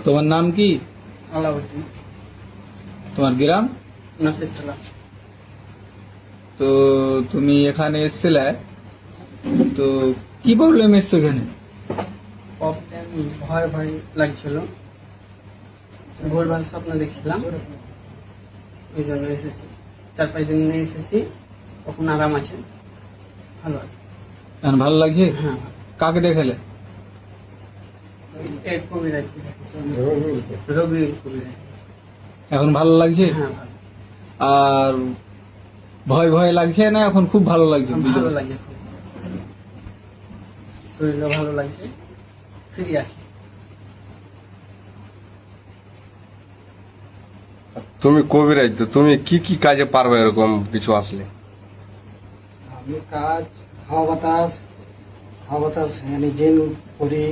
তোমার নাম কি? আলাউদ্দিন। তোমার গ্রাম? নাসিরতলা। তো তুমি এখানে এসছিলে, তো কি প্রবলেম এসছো এখানে? প্রবলেম ভয় ভয় লাগছিল, ভোরবেলা স্বপ্ন দেখছিলাম, ওই জন্য এসেছি। 4-5 দিন নিয়ে এসেছি, তখন আরাম আছে, ভালো আছে। এখন ভালো লাগছে? হ্যাঁ, কাকে দেখালে? এক কবিরাজ দেখেছি, রবি কবিরাজ। এখন ভালো লাগছে? হ্যাঁ, ভালো, আর ভয় ভয় লাগছে না এখন খুব ভালো লাগছে? ভালো লাগছে, খুব শরীরও ভালো লাগছে, ফ্রি আছে। তুমি কবিরাজ, তো তুমি কি কি কাজে পারবে এরকম কিছু আসলে? আমি কাজ হাওয়া বাতাস মানে জিন করি,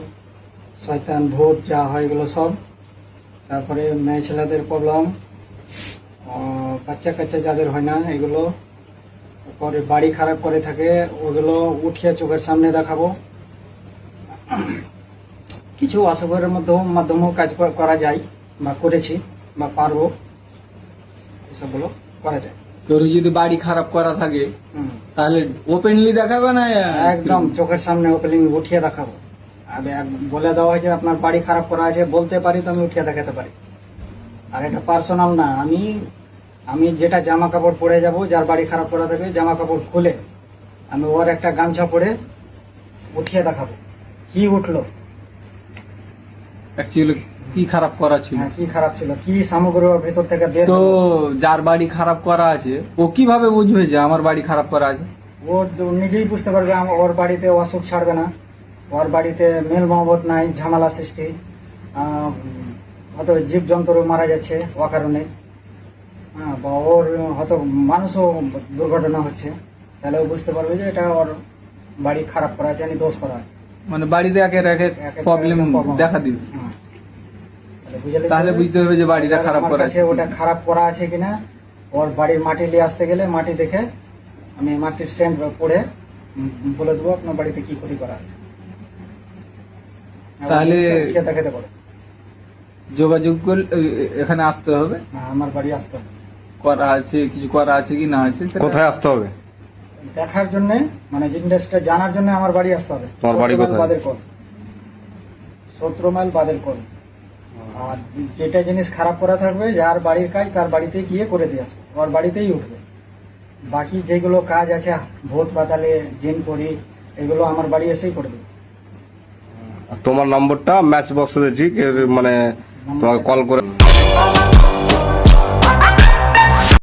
শয়তান ভূত যা হয় এগুলো সব। তারপরে মেয়ে ছেলেদের প্রবলেম, বাচ্চা কাচ্চা যাদের হয় না এগুলো। তারপরে বাড়ি খারাপ করে থাকে ওগুলো উঠিয়ে চোখের সামনে দেখাবো। কিছু অসুখের মাধ্যমেও কাজ করা যায় বা করেছি বা পারবো, এসবগুলো করা যায়। তোর যদি বাড়ি খারাপ করা থাকে হুম। তাহলে ওপেনলি দেখাবে না? একদম চোখের সামনে ওপেনিং উঠিয়ে দেখাবো। বলে দেওয়া হয়েছে আপনার বাড়ি খারাপ করা আছে, বলতে পারি তো আমি উঠিয়ে দেখাতে পারি। আর এটা পার্সোনাল না, আমি যেটা জামা কাপড় পরে যাব, যার বাড়ি খারাপ করা থাকে জামা কাপড় খুলে আমি ওর একটা গামছা পরে উঠিয়ে দেখাবো কি উঠলো, অ্যাকচুয়ালি কি খারাপ করা ছিল, কি খারাপ ছিল, কি সামগ্রী ওর ভেতর থেকে বের তো হলো। যার বাড়ি খারাপ করা আছে ও কিভাবে বুঝবে যে আমার বাড়ি খারাপ করা আছে? ও নিজেই বুঝতে পারবে ওর বাড়িতে অসুখ ছাড়বে না, ওর বাড়িতে মেল মহব্বত নাই, ঝামেলা সৃষ্টি, হয়তো জীবজন্তু মারা যাচ্ছে অকারণে, বা ওর হয়তো মানুষও দুর্ঘটনা হচ্ছে, তাহলে ও বুঝতে পারবে যে এটা ওর বাড়ি খারাপ করা আছে, দোষ করা আছে। মানে বাড়িতে একের এক প্রবলেম দেখা দিবে, হ্যাঁ। বুঝলে তাহলে বুঝতে হবে যে বাড়িটা খারাপ আমার করা কাছে আছে। ওটা খারাপ করা আছে কিনা। ওর বাড়ির মাটি নিয়ে আসতে গেলে মাটি দেখে আমি মাটির সেন্ট পড়ে বলে দেবো আপনার বাড়িতে কি ক্ষতি করা আছে। তাহলে দেখাতে পারো, যোগাযোগ করলে এখানে আসতে হবে, আমার বাড়ি আসতে হবে। করা আছে কিছু করা আছে কি না আছে সেটা কোথায় আসতে হবে? দেখার জন্য মানে জিনিসটা জানার জন্য আমার বাড়ি আসতে হবে। তোমার বাড়ি কোথায়? বাদের কোল, 17 মাইল বাদের কোল। আর যেটা জিনিস খারাপ করা থাকবে, যার বাড়ির কাজ তার বাড়িতে গিয়ে করে দিয়ে আসবে, ওর বাড়িতেই উঠবে। বাকি যেগুলো কাজ আছে ভূত পাতালে জিন করি এগুলো আমার বাড়ি এসেই করে দেবে। তোমার নম্বরটা ম্যাচ বক্সে দিচ্ছি, মানে তোমাকে কল করে